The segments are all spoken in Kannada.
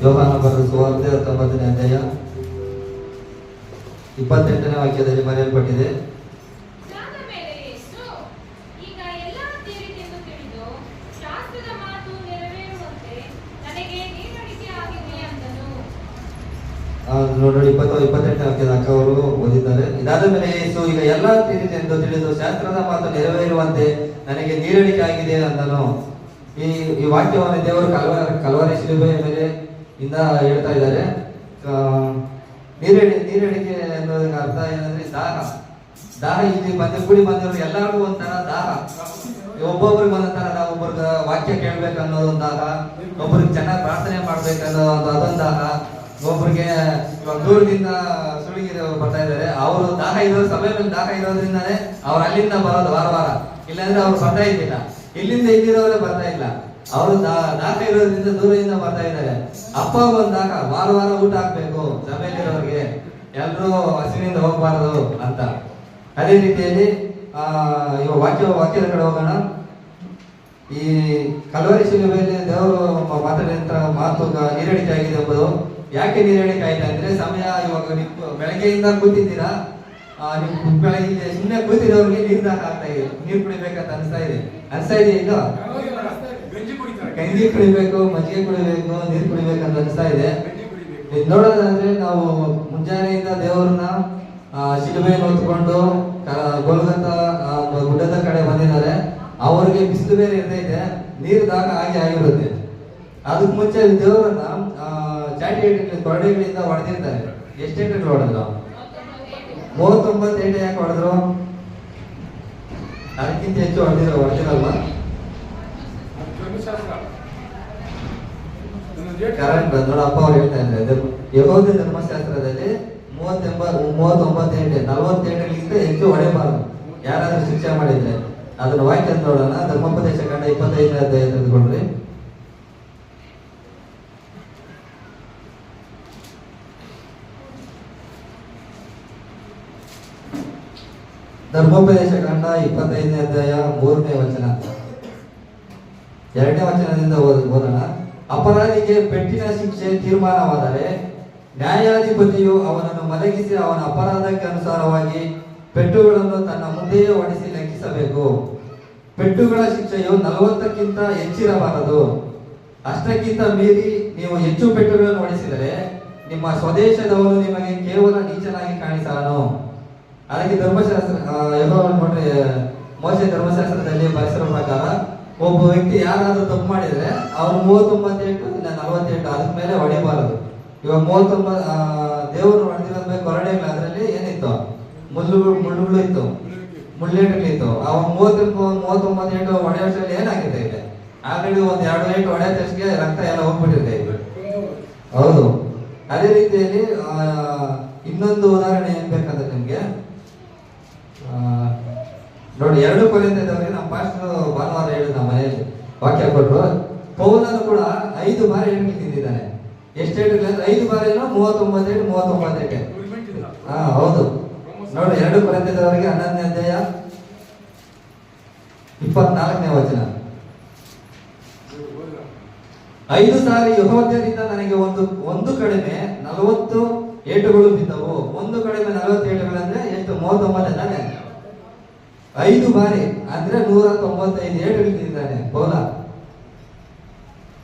ಯೋಹಾನ ಬರೆದ ಸುವಾರ್ತೆ 19ನೇ ಅಧ್ಯಾಯ 28ನೇ ವಾಕ್ಯದಲ್ಲಿ ಬರೆಯಲ್ಪಟ್ಟಿದೆ. ನೋಡಿ 28ನೇ ವಾಕ್ಯದ ಅಕ್ಕ ಅವರು ಓದಿದ್ದಾರೆ. ಇದಾದ ಮೇಲೆ ಯೇಸು, ಈಗ ಎಲ್ಲ ತಿಳಿದೆಂದು ತಿಳಿದು ಶಾಸ್ತ್ರದ ಮಾತು ನೆರವೇರುವಂತೆ ನನಗೆ ನೀರಡಿಕೆ ಆಗಿದೆ ಅಂದನು. ಈ ವಾಕ್ಯವನ್ನು ದೇವರು ಕಲ್ವಾರಿ ಶಿಲುಬೆಯ ಮೇಲೆ ಇಂದ ಹೇಳ್ತಾ ಇದ್ದಾರೆ. ನೀರಡಿಕೆ ಅನ್ನೋದಕ್ಕೆ ಅರ್ಥ ಏನಂದ್ರೆ ದಾಹ ಇಲ್ಲಿ ಕೂಡಿ ಬಂದವರು ಎಲ್ಲರಿಗೂ ಒಂಥರ ದಾಹ. ಒಬ್ಬೊಬ್ರಿಗೆ ಒಂದೊಂಥರ ನಾವು ಒಬ್ಬರಿಗೆ ವಾಕ್ಯ ಕೇಳ್ಬೇಕು ಅನ್ನೋದು ಒಂದು ದಾಹ, ಒಬ್ಬರಿಗೆ ಚೆನ್ನಾಗಿ ಪ್ರಾರ್ಥನೆ ಮಾಡ್ಬೇಕು ಅನ್ನೋದು ಅದೊಂದು ದಾಹ, ಒಬ್ಬರಿಗೆ ದೂರದಿಂದ ಸುಳಿಗೆ ಬರ್ತಾ ಇದ್ದಾರೆ. ಅವರು ದಾಹ ಇರೋದು ಸಭೆಯಲ್ಲಿ ದಾಹ ಇರೋದ್ರಿಂದಾನೆ ಅವ್ರು ಅಲ್ಲಿಂದ ಬರೋದು ವಾರ. ಇಲ್ಲಾಂದ್ರೆ ಅವ್ರು ಬರ್ತಾ ಇದ್ದಿಲ್ಲ. ಇಲ್ಲಿಂದ ಇಲ್ಲಿರೋರೇ ಬರ್ತಾ ಇಲ್ಲ. ಅವರು ದಾಹ ಇರೋದ್ರಿಂದ ದೂರದಿಂದ ಬರ್ತಾ ಇದ್ದಾರೆ. ಅಪ್ಪ ಒಂದು ದಾಹ, ವಾರ ಊಟ ಹಾಕ್ಬೇಕು ಸಭೆಯಲ್ಲಿರೋರಿಗೆ, ಎಲ್ರೂ ಹಸಿವಿನಿಂದ ಹೋಗ್ಬಾರದು ಅಂತ. ಅದೇ ರೀತಿಯಲ್ಲಿ ಇವಾಗ ವಾಕ್ಯದ ಕಡೆ ಹೋಗೋಣ. ಈ ಕಲ್ವಾರಿ ಶಿಲುಬೆಯಲ್ಲಿ ದೇವರು ಮಾತಾಡಿದಂತ ಮಾತು ನೀರಡಿಕೆ ಆಗಿದೆ ಎಂಬುದು ಯಾಕೆ ನೀರಡಿಕೆ ಆಯ್ತು ಅಂದ್ರೆ, ಸಮಯ ಇವಾಗ ನೀವು ಬೆಳಗ್ಗೆಯಿಂದ ಕೂತಿದ್ದೀರಾ, ನೀವು ಬೆಳಗ್ಗೆ ಸುಮ್ಮನೆ ಕೂತಿರೋರಿಗೆ ನೀರು ದಾಹ ಆಗ್ತಾ ಇದೆ, ನೀರು ಕುಡಿಬೇಕಂತ ಅನಿಸ್ತಾ ಇದೆ ಈಗ ಗಂಜಿ ಕುಡಿಬೇಕು, ಮಜ್ಜಿಗೆ ಕುಡಿಬೇಕು, ನೀರು ಕುಡಿಬೇಕಂತ ಅನಿಸ್ತಾ ಇದೆ. ನೋಡೋದಂದ್ರೆ ನಾವು ಮುಂಜಾನೆಯಿಂದ ದೇವರನ್ನ ಶಿಲುಬೆಯನ್ನು ಹೊತ್ಕೊಂಡು ಗೋಲ್ಗತ ಗುಡ್ಡದ ಕಡೆ ಬಂದಿದ್ದಾರೆ. ಅವ್ರಿಗೆ ಬಿಸಿಲು ಬೇರೆ ಇರ್ತೈತೆ, ನೀರು ದಾಹ ಆಗಿರುತ್ತೆ. ಅದಕ್ಕೆ ಮುಂಚೆ ದೇವರನ್ನ ಚಾಟಿ ಕೊರಡೆಗಳಿಂದ ಹೊಡೆದಿರ್ತಾರೆ. ಎಷ್ಟೇಟು ಹೊಡೆದ್ರು? 39 ಯಾಕೆ ಹೊಡೆದ್ರು? ಅದಕ್ಕಿಂತ ಹೆಚ್ಚು ಹೊಡೆದಿರಲ್ವಾ? ಕರೆಕ್ಟ್. ನೋಡಪ್ಪ ಅವ್ರು ಹೇಳ್ತಾ ಇದ್ದಾರೆ, ಯೆಹೂದ ಧರ್ಮಶಾಸ್ತ್ರದಲ್ಲಿ 39 48ಗಿಂತ ಹೆಚ್ಚು ಹೊಡೆಯಬಾರದು ಯಾರಾದ್ರೂ ಶಿಕ್ಷೆ ಮಾಡಿದ್ರೆ. ಅದನ್ನ ವಾಕ್ಯ ನೋಡೋಣ. ಧರ್ಮೋಪದೇಶ ಕಂಡ 25ನೇ ಅಧ್ಯಾಯ ತೆಗೆದುಕೊಂಡ್ರಿ. ಧರ್ಮೋಪದೇಶ ಕಂಡ 25ನೇ ಅಧ್ಯಾಯ 3ನೇ ವಚನ, 2ನೇ ವಚನದಿಂದ ಓದೋಣ. ಅಪರಾಧಿಗೆ ಪೆಟ್ಟಿನ ಶಿಕ್ಷೆ ತೀರ್ಮಾನವಾದರೆ ನ್ಯಾಯಾಧಿಪತಿಯು ಅವನನ್ನು ಮಲಗಿಸಿ ಅವನ ಅಪರಾಧಕ್ಕೆ ಅನುಸಾರವಾಗಿ ಪೆಟ್ಟುಗಳನ್ನು ತನ್ನ ಮುಂದೆಯೇ ಹೊಡೆಸಿ ಲೆಕ್ಕಿಸಬೇಕು. ಪೆಟ್ಟುಗಳ ಶಿಕ್ಷೆಯು 40ಕ್ಕಿಂತ ಹೆಚ್ಚಿರಬಾರದು. ಅಷ್ಟಕ್ಕಿಂತ ಮೀರಿ ನೀವು ಹೆಚ್ಚು ಪೆಟ್ಟುಗಳನ್ನು ಹೊಡೆಸಿದರೆ ನಿಮ್ಮ ಸ್ವದೇಶದವನು ನಿಮಗೆ ಕೇವಲ ನೀಚನಾಗಿ ಕಾಣಿಸನು. ಅದಕ್ಕೆ ಧರ್ಮಶಾಸ್ತ್ರ ನೋಡ್ರಿ, ಮೋಶೆ ಧರ್ಮಶಾಸ್ತ್ರದಲ್ಲಿ ಬರೆಸಿರೋ ಪ್ರಕಾರ ಒಬ್ಬ ವ್ಯಕ್ತಿ ಯಾರಾದ್ರೂ ತಪ್ಪು ಮಾಡಿದ್ರೆ ಅವ್ರು 39 ಇಲ್ಲ 48 ಅದಕ್ಕೆ ಮೇಲೆ ಹೊಡಿಬಾರದು. ಇವಾಗ 39 ದೇವರು ಹೊಡೆದಿರೋದು ಕೊರಡೆಗಳು, ಅದರಲ್ಲಿ ಏನಿತ್ತು? ಮುಳ್ಳುಗಳು ಇತ್ತು, ಮುಳ್ಳೇಟುಗಳಿತ್ತು. ಅವಾಗ 39 ಹೊಡೆಯೋಷ್ಟರಲ್ಲಿ ಏನಾಗಿದೆ ಇದೆ? ಆಲ್ರೆಡಿ ಒಂದ್ 2 ಏಟು ಹೊಡೆಯೋದಷ್ಟಿಗೆ ರಕ್ತ ಎಲ್ಲ ಹೋಗ್ಬಿಟ್ಟಿದೆ ಇದು. ಹೌದು. ಅದೇ ರೀತಿಯಲ್ಲಿ ಇನ್ನೊಂದು ಉದಾಹರಣೆ ಏನ್ ಬೇಕಂದ್ರೆ ನಿಮ್ಗೆ ನೋಡಿ, 2 ಕೊರಿಂಥದವರಿಗೆ ನಮ್ಮ ಪಾಸ್ಟರ್ ಭಾನುವಾರ ಹೇಳಿದ ನಮ್ಮ ಮನೆಯಲ್ಲಿ ವಾಕ್ಯ ಕೊಟ್ಟರು. ಪೌಲನು ಕೂಡ 5 ಬಾರಿ ಏಟು ತಿಂದಿದ್ದಾನೆ. ಎಷ್ಟು ಏಟುಗಳು? 5 ಬಾರಿ 39 ಏಟು. ಹೌದು. ನೋಡಿ, 2 ಕೊರಿಂಥದವರಿಗೆ 11ನೇ ಅಧ್ಯಾಯ 24ನೇ ವಚನ. 5 ಸಾರಿ ಯೆಹೂದ್ಯರಿಂದ ನನಗೆ ಒಂದು ಕಡಿಮೆ 40 ಏಟುಗಳು ಬಿದ್ದವು. ಒಂದು ಕಡಿಮೆ 40 ಏಟುಗಳಂದ್ರೆ ಎಷ್ಟು? 39 ತಾನೆ. 5 ಬಾರಿ ಅಂದ್ರೆ 195 ಏಟುಗಳು ತಿಂದಿದ್ದಾನೆ ಪೌಲ.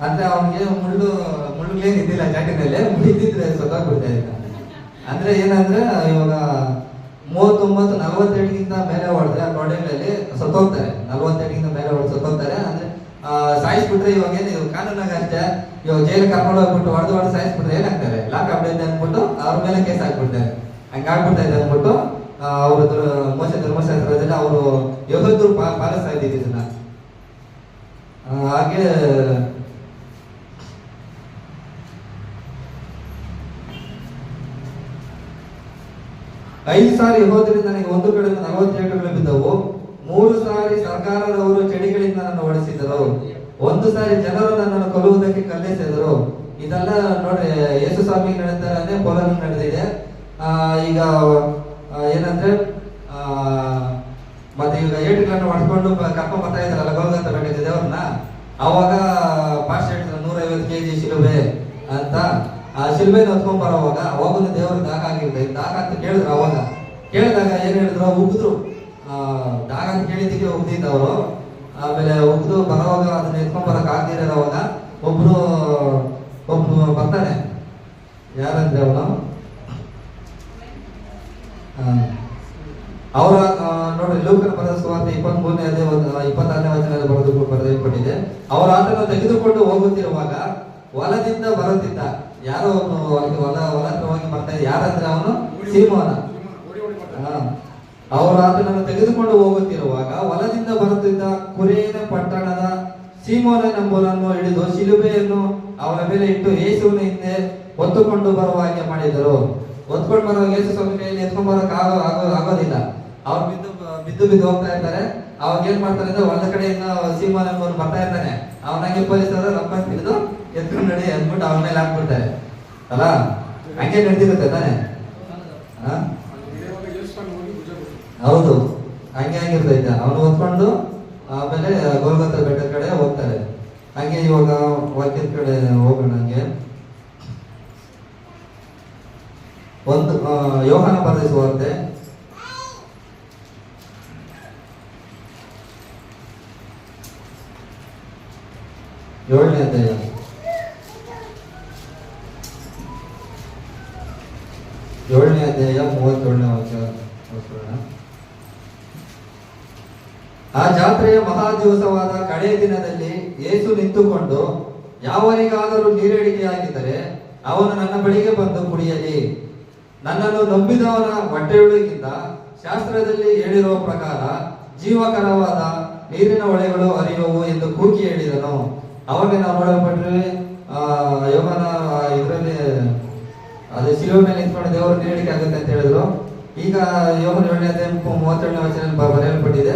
ಅಂದ್ರೆ ಅವನಿಗೆ ಮುಳ್ಳುಗಳೇನು ಇದ್ದಿಲ್ಲ ಚಾಟಿನಲ್ಲಿ, ಮುಳಿದಿದ್ರೆ ಸೊತ್ತಾಗ್ಬಿಡ್ತಾ ಇದ್ದ. ಅಂದ್ರೆ ಏನಂದ್ರೆ ಇವಾಗ 39 40 ಮೇಲೆ ಹೊಡೆದ್ರೆ ಆ ಕೊರಡೆಗಳಲ್ಲಿ ಸತ್ತೋಗ್ತಾರೆ. 40 ಮೇಲೆ ಹೊಡೆದು ಸತ್ತೋಗ್ತಾರೆ. ಅಂದ್ರೆ ಸಾಯಿಸ್ಬಿಟ್ರೆ ಇವಾಗ ಏನು ಕಾನೂನಾಗ ಅಷ್ಟೇ, ಇವಾಗ ಜೈಲಿಗೆ ಕರ್ಕೊಂಡು ಹೋಗ್ಬಿಟ್ಟು ಹೊಡೆದು ಸಾಯಿಸ್ಬಿಟ್ರೆ ಏನಾಗ್ತಾರೆ? ಲಾಕ್ ಆಗ್ಬಿಡುತ್ತೆ ಅಂದ್ಬಿಟ್ಟು ಅವ್ರ ಮೇಲೆ ಕೇಸ್ ಹಾಕ್ಬಿಡ್ತಾರೆ. ಹಂಗಾಗ್ಬಿಡ್ತಾ ಇದೆ ಅಂದ್ಬಿಟ್ಟು ಅವರು ಮೋಶೆ ಧರ್ಮಶಾಸ್ತ್ರದಲ್ಲಿ ಅವರು ಯೆಹೂದ್ಯರು ಪಾಲಿಸ್ತಾ ಇದ್ದೀವಿ ಇದನ್ನ. ಹಾಗೆ ಐದು ಸಾರಿ ಯೆಹೂದ್ಯರಿಂದ ನನಗೆ ಒಂದು ಕಡೆಯಿಂದ 40 ಏಟುಗಳು ಬಿದ್ದವು. 3 ಸಾರಿ ಸರ್ಕಾರದವರು ಚಡಿಗಳಿಂದ ನನ್ನ ಹೊಡೆಸಿದರು. 1 ಸಾರಿ ಜನರು ನನ್ನನ್ನು ಕೊಲ್ಲುವುದಕ್ಕೆ ಕಲ್ಲೆಸೆದರು. ಇದೆಲ್ಲ ನೋಡ್ರಿ, ಯೇಸು ಸ್ವಾಮಿ ನಡೆದಾರೆ, ಪೌಲನಿಗೆ ನಡೆದಿದೆ. ಈಗ ಏನಂದ್ರೆ ಮತ್ತೆ ಈಗ ಏಟುಗಳನ್ನು ಹೊಡ್ಕೊಂಡು ಕರ್ಕೊಂಡ್ ಬರ್ತಾ ಇದ್ದಾರಲ್ಲ ಗೋಲ್ಗತ ಬೆಟ್ಟದ ದೇವ್ರನ್ನ, ಅವಾಗ ಪಾಸ್ಟ್ ಹೇಳ್ತಾರೆ 150 kg ಶಿಲುಬೆ ಅಂತ. ಶಿಲ್ಬೆನ ಹೊತ್ಕೊಂಡ್ ಬರೋವಾಗ ಅವಾಗೂ ದೇವ್ರಿಗೆ ದಾಹ ಆಗಿರ್ತದೆ. ದಾಹ ಅಂತ ಕೇಳಿದ್ರು. ಅವಾಗ ಕೇಳಿದಾಗ ಏನ್ ಹೇಳಿದ್ರು, ಉಗಿದ್ರು. ದಾಹ ಅಂತ ಕೇಳಿದ್ದಕ್ಕೆ ಉಗ್ದಿದ್ದ ಅವರು. ಆಮೇಲೆ ಉಗ್ದು ಬರೋವಾಗ ಅದನ್ನ ಎತ್ಕೊಂಡ್ ಬರಕ್ ಆಗ್ದಿರೋವಾಗ ಒಬ್ನು ಬರ್ತಾನೆ. ಯಾರಂದ್ರೆ ಅವನು ಅವರ ನೋಡಿ, ಲೂಕನ ಬರೆದ ಸುವಾರ್ತೆ 23ನೇ ಅಧ್ಯಾಯ 26ನೇ ವಚನದಲ್ಲಿ ಬರೆದಿದೆ. ಅವರ ಆತನ ತೆಗೆದುಕೊಂಡು ಹೋಗುತ್ತಿರುವಾಗ ಹೊಲದಿಂದ ಬರುತ್ತಿದ್ದ ಯಾರೋ ಅವನು ಹೊಲ ಹತ್ರವಾಗಿ ಬರ್ತಾ ಇದ್ದ. ಯಾರಂದ್ರೆ ಅವನು ಸೀಮೋನ. ಅವರು ಆತನನ್ನು ತೆಗೆದುಕೊಂಡು ಹೋಗುತ್ತಿರುವಾಗ ಹೊಲದಿಂದ ಬರುತ್ತಿದ್ದ ಕುರೇನ ಪಟ್ಟಣದ ಸೀಮೋನನೆಂಬುವನನ್ನು ಹಿಡಿದು ಶಿಲುಬೆಯನ್ನು ಅವನ ಮೇಲೆ ಇಟ್ಟು ಯೇಸುವಿನ ಹಿಂದೆ ಹೊತ್ತುಕೊಂಡು ಬರುವ ಹಾಗೆ ಮಾಡಿದರು. ಹೊತ್ಕೊಂಡು ಬರುವಾಗ ಯೇಸು ಸ್ವಾಮಿ ಕೈಯಲ್ಲಿ ಎತ್ಕೊಂಡ್ ಬರೋಕೆ ಆಗೋದಿಲ್ಲ. ಅವ್ರು ಬಿದ್ದು ಹೋಗ್ತಾ ಇರ್ತಾರೆ. ಅವಾಗ ಏನ್ ಮಾಡ್ತಾರೆ ಅಂದ್ರೆ ಹೊಲದ ಕಡೆಯಿಂದ ಸೀಮೋನನೆಂಬುವನು ಬರ್ತಾ ಇರ್ತಾನೆ. ಅವನಾಗೆ ಪೊಲೀಸರು ರಪ್ಪ ಹಿಡಿದು ಎತ್ಕೊಂಡು ನಡಿ ಅಂದ್ಬಿಟ್ಟು ಅವನ ಮೇಲೆ ಹಾಕ್ಬಿಡ್ತಾರೆ ಅಲ್ಲ. ಹಂಗೆ ನಡೆದಿರುತ್ತೆ ತಾನೆ. ಹೌದು, ಹಂಗೆ ಆಗಿರ್ತೈತೆ. ಅವನು ಹೊತ್ಕೊಂಡು ಆಮೇಲೆ ಗೋಲ್ಗೊಥ ಬೆಟ್ಟದ ಕಡೆ ಹೋಗ್ತಾರೆ. ಹಂಗೆ ಇವಾಗ ವಾಕ್ಯದ ಕಡೆ ಹೋಗೋಣ. ಹಂಗೆ ಒಂದು ಯೋಹಾನ ಬರೆದ ಸುವಾರ್ತೆ 7ನೇ ಅಧ್ಯಾಯ 37ನೇ ವಾಕ್ಯ. ಆ ಜಾತ್ರೆಯ ಮಹಾ ದಿವಸವಾದ ಕಡೇ ದಿನದಲ್ಲಿ ಯೇಸು ನಿಂತುಕೊಂಡು, ಯಾವನಿಗಾದರೂ ನೀರಡಿಕೆಯಾಗಿದ್ದರೆ ಅವನು ನನ್ನ ಬಳಿಗೆ ಬಂದು ಕುಡಿಯಲಿ. ನನ್ನನ್ನು ನಂಬಿದವನ ಹೊಟ್ಟೆಯೊಳಗಿಂದ ಶಾಸ್ತ್ರದಲ್ಲಿ ಹೇಳಿರುವ ಪ್ರಕಾರ ಜೀವಕರವಾದ ನೀರಿನ ಹೊಳೆಗಳು ಹರಿಯುವು ಎಂದು ಕೂಗಿ ಹೇಳಿದನು. ಅವಾಗ ನಾವು ನೋಡಲ್ಪಟ್ರೆ ಯೋಹಾನ ಇದರಲ್ಲಿ ಅದೇ ಶಿಲುಬೆ ಮೇಲೆ ನಿಂತ್ಕೊಂಡು ದೇವರು ನೀರಡಿಕೆ ಆಗುತ್ತೆ ಅಂತ ಹೇಳಿದ್ರು. ಈಗ ಯೋಹಾನ 7ನೇ ಅಧ್ಯಾಯ 37ನೇ ವಚನದಲ್ಲಿ ಬರೆಯಲ್ಪಟ್ಟಿದೆ,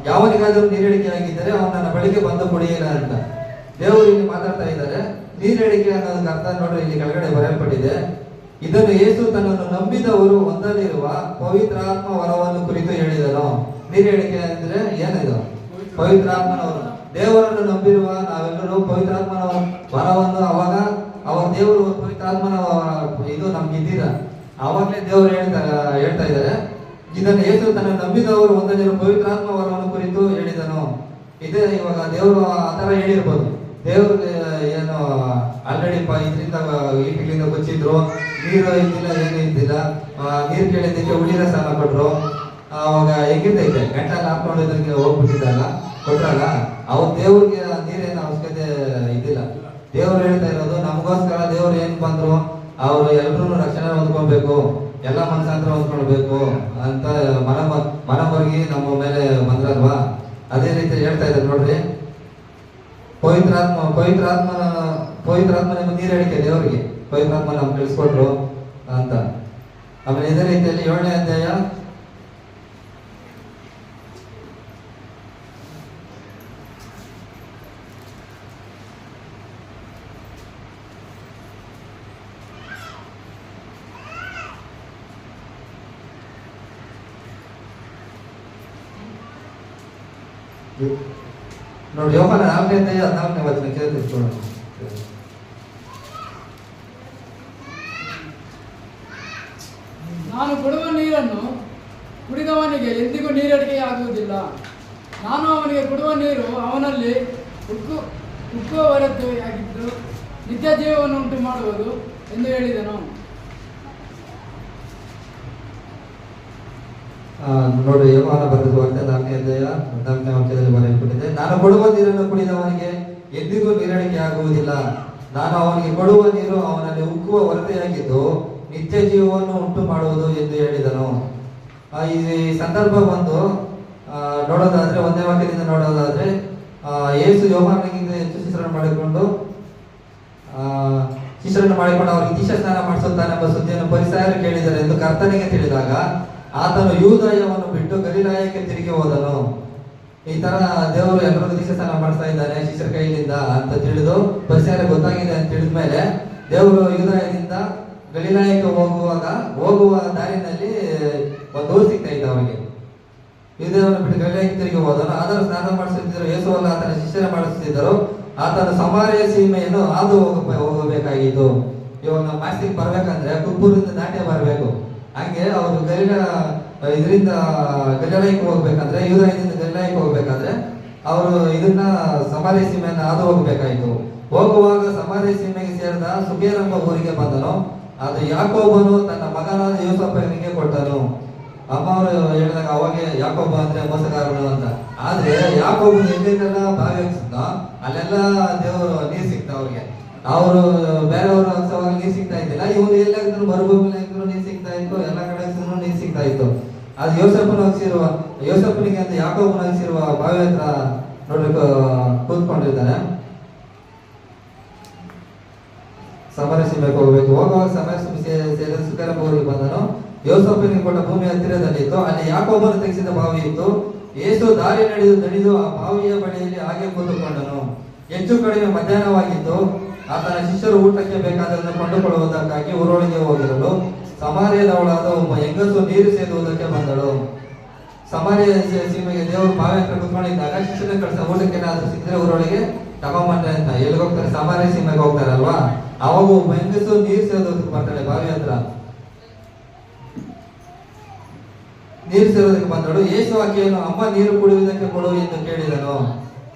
ಯಾವನಿಗಾದರೂ ನೀರಡಿಕೆ ಆಗಿದ್ದರೆ ಅವನು ನನ್ನ ಬಳಿಗೆ ಬಂದು ಕುಡಿಯಲ್ಲ ಅಂತ ದೇವರು ಇಲ್ಲಿ ಮಾತಾಡ್ತಾ ಇದ್ದಾರೆ. ನೀರಡಿಕೆ ಅನ್ನೋದಕ್ಕೆ ಅರ್ಥ ನೋಡ್ರಿ, ಇಲ್ಲಿ ಕೆಳಗಡೆ ಬರೆಯಲ್ಪಟ್ಟಿದೆ. ಇದನ್ನು ಯೇಸು ತನ್ನನ್ನು ನಂಬಿದವರು ಹೊಂದಲಿರುವ ಪವಿತ್ರಾತ್ಮ ವರವನ್ನು ಕುರಿತು ಹೇಳಿದನು. ನೀರಡಿಕೆ ಅಂದ್ರೆ ಏನಿದು? ಪವಿತ್ರಾತ್ಮನವರು. ದೇವರನ್ನು ನಂಬಿರುವ ನಾವೆಲ್ಲರೂ ಪವಿತ್ರಾತ್ಮನ ವರವನ್ನು ಅವಾಗ ದೇವರು ಪವಿತ್ರಾತ್ಮನ ಇದು ನಮ್ಗೆ ಇದ್ದೀರ. ಅವಾಗಲೇ ದೇವರು ಹೇಳ್ತಾ ಇದ್ದಾರೆ, ಇದನ್ನು ಯೇಸು ತನ್ನ ನಂಬಿದವರು ಹೊಂದಲಿರುವ ಪವಿತ್ರಾತ್ಮ ವರವನ್ನು ಕುರಿತು ಹೇಳಿದನು. ಇದೇ ಇವಾಗ ದೇವರು ಆತರ ಹೇಳಿರ್ಬೋದು. ದೇವ್ರಿಗೆ ಏನು ಆಲ್ರೆಡಿ ಇದರಿಂದ ಈಟಿಗಳಿಂದ ಕೊಚ್ಚಿದ್ರು, ನೀರು ಇದ್ದಿಲ್ಲ, ಏನು ಇದ್ದಿಲ್ಲ. ನೀರು ಕೇಳಿದ್ದಕ್ಕೆ ಉಳಿದ ಸಾಲ ಕೊಟ್ರು. ಅವಾಗ ಹೆಂಗಿರ್ತೈತೆ, ಗಂಟಲ್ಲಿ ಹಾಕೊಂಡಿದ್ದಕ್ಕೆ ಹೋಗ್ಬಿಟ್ಟಿದ್ದಾಗ ಕೊಟ್ರಲ್ಲ, ಅವ್ರು ದೇವ್ರಿಗೆ ನೀರೇನು ಅವಶ್ಯಕತೆ ಇದ್ದಿಲ್ಲ. ದೇವ್ರು ಹೇಳ್ತಾ ಇರೋದು, ನಮಗೋಸ್ಕರ ದೇವ್ರು ಏನ್ ಬಂದ್ರು, ಅವ್ರು ಎಲ್ರೂ ರಕ್ಷಣೆ ಹೊಂದ್ಕೊಳ್ಬೇಕು, ಎಲ್ಲ ಮನಸ್ಸಾಂತರ ಹೊಂದ್ಕೊಳ್ಬೇಕು ಅಂತ ಮನಮೊರಗಿ ನಮ್ಮ ಮೇಲೆ ಬಂದ್ರಲ್ವಾ. ಅದೇ ರೀತಿ ಹೇಳ್ತಾ ಇದ್ದಾರೆ ನೋಡ್ರಿ, ಪವಿತ್ರಾತ್ಮ ನಿಮ್ಮ ನೀರಡಿಕೆ ದೇವರಿಗೆ ಪವಿತ್ರಾತ್ಮ ನಮ್ಗೆ ತಿಳಿಸ್ಕೊಟ್ರು ಅಂತ. ಆಮೇಲೆ ಇದೇ ರೀತಿಯಲ್ಲಿ 7ನೇ ಅಧ್ಯಾಯ 4ನೇ ಅಧ್ಯಾಯ 14ನೇ ವಚನ ಕೇಳಿಸ್ಕೊಳ್ಳೋಣ. ನಾನು ಕೊಡುವ ನೀರನ್ನು ಕುಡಿದವನಿಗೆ ಎಂದಿಗೂ ನೀರಡಿಕೆಯಾಗುವುದಿಲ್ಲ. ನಾನು ಅವನಿಗೆ ಕೊಡುವ ನೀರು ಅವನಲ್ಲಿ ಉಕ್ಕುವ ಹೊರತೆಯಾಗಿದ್ದು ನಿತ್ಯ ಜೀವವನ್ನು ಉಂಟು ಮಾಡುವುದು ಎಂದು ಹೇಳಿದನು. ನೋಡಿ, ಯೋಹಾನ ಬರೆದ ಸುವಾರ್ತೆ 4ನೇ ಅಧ್ಯಾಯ 14ನೇ ವಾಕ್ಯದಲ್ಲಿ ಬರೆಯಲ್ಪಟ್ಟಿದೆ, ನಾನು ಕೊಡುವ ನೀರನ್ನು ಕುಡಿದವನಿಗೆ ಎಂದಿಗೂ ನೀರಡಿಕೆ ಆಗುವುದಿಲ್ಲ. ನಾನು ಅವನಿಗೆ ಕೊಡುವ ನೀರು ಅವನಲ್ಲಿ ಉಕ್ಕುವ ಹೊರತೆಯಾಗಿದ್ದು ನಿತ್ಯ ಜೀವವನ್ನು ಉಂಟು ಮಾಡುವುದು ಎಂದು ಹೇಳಿದನು. ಈ ಸಂದರ್ಭ ಬಂದು ನೋಡೋದಾದ್ರೆ, 1ನೇ ವಾಕ್ಯದಿಂದ ನೋಡೋದಾದ್ರೆ, ಯೇಸು ಯೋಹಾನನಿಗಿಂತ ಹೆಚ್ಚು ಶಿಷ್ಯರನ್ನು ಮಾಡಿಕೊಂಡು ಅವರಿಗೆ ದೀಕ್ಷಾ ಸ್ನಾನ ಮಾಡಿಸುತ್ತಾನೆಂಬ ಸುದ್ದಿಯನ್ನು ಫರಿಸಾಯರು ಕೇಳಿದರು ಎಂದು ಕರ್ತನಿಗೆ ತಿಳಿದಾಗ ಆತನು ಯೂದಾಯವನ್ನು ಬಿಟ್ಟು ಗಲಿಲಾಯಕ್ಕೆ ತಿರುಗಿ ಹೋದನು. ಈ ತರ ದೇವರು ಎಲ್ಲರಿಗೂ ದೀಕ್ಷಾ ಸ್ನಾನ ಮಾಡಿಸ್ತಾ ಇದ್ದಾನೆ ಶಿಷ್ಯರ ಕೈಲಿಂದ ಅಂತ ತಿಳಿದು ಫರಿಸಾಯರಿಗೆ ಗೊತ್ತಾಗಿದೆ ಅಂತ ತಿಳಿದ ಮೇಲೆ ದೇವರು ಯೂದಾಯದಿಂದ ಗಲಿಲಾಯಕ್ಕೆ ಹೋಗುವ ದಾರಿನಲ್ಲಿ ಒಂದು ಊರು ಸಿಗ್ತಾ ಇದ್ದ ಅವರಿಗೆ. ಯೂದಾಯವನ್ನು ಬಿಟ್ಟು ಗಲಿಲಾಯಕ್ಕೆ ತಿರುಗಿ ಹೋದನು. ಆದರೂ ಸ್ನಾನ ಮಾಡಿಸುತ್ತಿದ್ದರು. ಯೇಸುವಲ್ಲ ಆತನ ಶಿಷ್ಯರ ಮಾಡಿಸುತ್ತಿದ್ದರು. ಆತನ ಸಮಾರ್ಯ ಸೀಮೆಯನ್ನು ಹಾದು ಹೋಗಬೇಕಾಗಿತ್ತು. ಇವಾಗ ನಾವು ಮಾಸ್ತಿಗೆ ಬರ್ಬೇಕಂದ್ರೆ ಕುಪ್ಪೂರಿಂದ ದಾಟೆ ಬರಬೇಕು. ಹಂಗೆ ಅವರು ಇದರಿಂದ ಗಲಿಲಾಯಕ್ಕೆ ಹೋಗ್ಬೇಕಂದ್ರೆ, ಯೂದಾಯದಿಂದ ಗಲಿಲಾಯಕ್ಕೆ ಹೋಗ್ಬೇಕಾದ್ರೆ ಅವರು ಇದನ್ನ ಸಮಾರ್ಯ ಸೀಮೆಯನ್ನು ಹಾದು ಹೋಗ್ಬೇಕಾಯ್ತು. ಹೋಗುವಾಗ ಸಮಾರ್ಯ ಸೀಮೆಗೆ ಸೇರಿದ ಸುಕೇರೆಂಬ ಊರಿಗೆ ಬಂದನು. ಅದು ಯಾಕೋಬನು ತನ್ನ ಮಗನಾದ ಯೋಸೇಫನಿಗೆ ಕೊಟ್ಟನು. ಅಮ್ಮ ಅವರು ಹೇಳಿದಾಗ ಅವಾಗ ಯಾಕೋಬ ಅಂದ್ರೆ ಮೋಸಗಾರನು ಅಂತ. ಆದ್ರೆ ಯಾಕೋಬನು ಎಲ್ಲೆಲ್ಲ ಬಾವಿ ಹಾಕ್ಸಿದ್ನ ಅಲ್ಲೆಲ್ಲ ದೇವರು ನೀರ್ ಸಿಕ್ತ ಅವ್ರಿಗೆ. ಅವರು ಬೇರೆಯವರು ಹಾಕ್ಸೋವಾಗ ನೀರ್ ಸಿಗ್ತಾ ಇದ್ದಿಲ್ಲ, ಇವ್ರು ಎಲ್ಲ ಮರುಭೂಮಿ ನೀರ್ ಸಿಗ್ತಾ ಇತ್ತು, ಎಲ್ಲ ಕಡೆ ನೀರ್ ಸಿಗ್ತಾ ಇತ್ತು. ಅದು ಯೋಸೇಫನಿಗೆ ಅಂತ ಯಾಕೋಬನ ಹಾಕ್ಸಿರುವ ಬಾವಿ ಹತ್ರ ನೋಡ್ರಿ ಕೂತ್ಕೊಂಡಿದ್ದಾನೆ. ಸಮಾರ್ಯ ಸೀಮೆಗೆ ಹೋಗ್ಬೇಕು. ಹೋಗುವಾಗ ಸಮಾರ್ಯ ಸೀಮೆ ಸೇರಿದ ಸುಕೇರೆಂಬ ಊರಿಗೆ ಬಂದನು. ಯೋಸೇಫನಿಗೆ ಕೊಟ್ಟ ಭೂಮಿ ಹತ್ತಿರದಲ್ಲಿತ್ತು. ಅಲ್ಲಿ ಯಾಕೋಬನು ತೆಗೆಸಿದ ಬಾವಿ ಇತ್ತು. ಯೇಸು ದಾರಿ ನಡೆದು ಆ ಬಾವಿಯ ಬಳಿಯಲ್ಲಿ ಹಾಗೆ ಕೂತುಕೊಂಡನು. ಹೆಚ್ಚು ಕಡಿಮೆ ಮಧ್ಯಾಹ್ನವಾಗಿತ್ತು. ಆತನ ಶಿಷ್ಯರು ಊಟಕ್ಕೆ ಬೇಕಾದದನ್ನು ಕೊಂಡುಕೊಳ್ಳುವುದಕ್ಕಾಗಿ ಊರೊಳಗೆ ಹೋಗಿರಲು ಸಮಾರ್ಯದವಳಾದ ಒಬ್ಬ ಹೆಂಗಸು ನೀರು ಸೇದುವುದಕ್ಕೆ ಬಂದಳು. ಸಮಾರ್ಯ ಸೀಮೆಗೆ ದೇವರು ಬಾವಿ ಹತ್ರ ಕುತ್ಕೊಂಡಿದ್ದಾಗ ಶಿಷ್ಯನ ಕಳಿಸ ಊಟಕ್ಕೆ ಏನಾದ್ರು ಸಿಕ್ಕಿದ್ರೆ ಊರೊಳಗೆ ತಗೊಂಬಂದ್ರೆ ಅಂತ ಎಲ್ಲಿಗೆ ಹೋಗ್ತಾರೆ? ಸಮಾರ್ಯ ಸೀಮೆಗೆ ಹೋಗ್ತಾರಲ್ವಾ. ಅವಾಗ ಒಬ್ಬ ಹೆಂಗಸು ನೀರು ಸೇದೋದಕ್ಕೆ ಬರ್ತಾಳೆ ಬಾವಿ ಹತ್ರ. ನೀರು ಸೇರೋದಕ್ಕೆ ಬಂದಳು. ಯೇಸು ಆಕೆಯನ್ನು ಅಮ್ಮ ನೀರು ಕುಡಿಯುವುದಕ್ಕೆ ಕೊಡು ಎಂದು ಕೇಳಿದನು.